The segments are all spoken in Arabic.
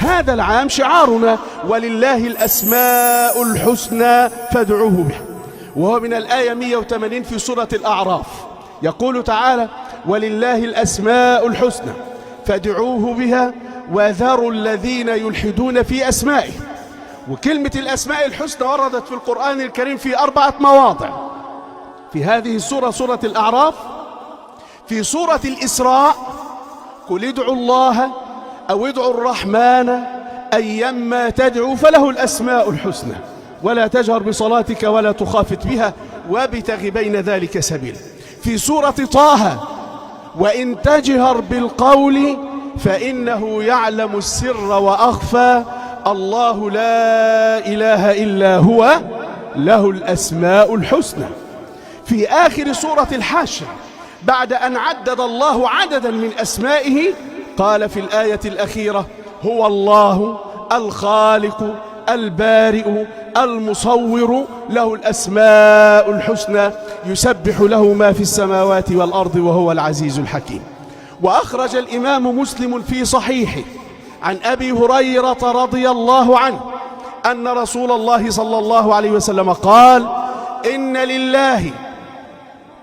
هذا العام شعارنا ولله الأسماء الحسنى فادعوه بها، وهو من الآية 180 في سورة الأعراف. يقول تعالى ولله الأسماء الحسنى فادعوه بها وذروا الذين يلحدون في أسمائه. وكلمة الأسماء الحسنى وردت في القرآن الكريم في 4 مواضع: في هذه السورة سورة الأعراف، في سورة الإسراء قل ادعوا الله أو ادعوا الرحمن أيما تدعوا فله الأسماء الحسنى ولا تجهر بصلاتك ولا تخافت بها وابتغ بين ذلك سبيلا. في سورة طه وإن تجهر بالقول فإنه يعلم السر وأخفى الله لا إله إلا هو له الأسماء الحسنى. في آخر سورة الحشر بعد أن عدد الله عددا من أسمائه قال في الآية الأخيرة هو الله الخالق البارئ المصور له الأسماء الحسنى يسبح له ما في السماوات والأرض وهو العزيز الحكيم. وأخرج الإمام مسلم في صحيحه عن أبي هريرة رضي الله عنه أن رسول الله صلى الله عليه وسلم قال إن لله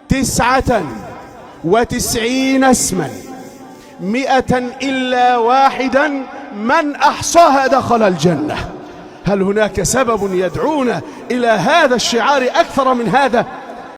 99 اسما 100 إلا واحدا من أحصاها دخل الجنة. هل هناك سبب يدعونا إلى هذا الشعار أكثر من هذا؟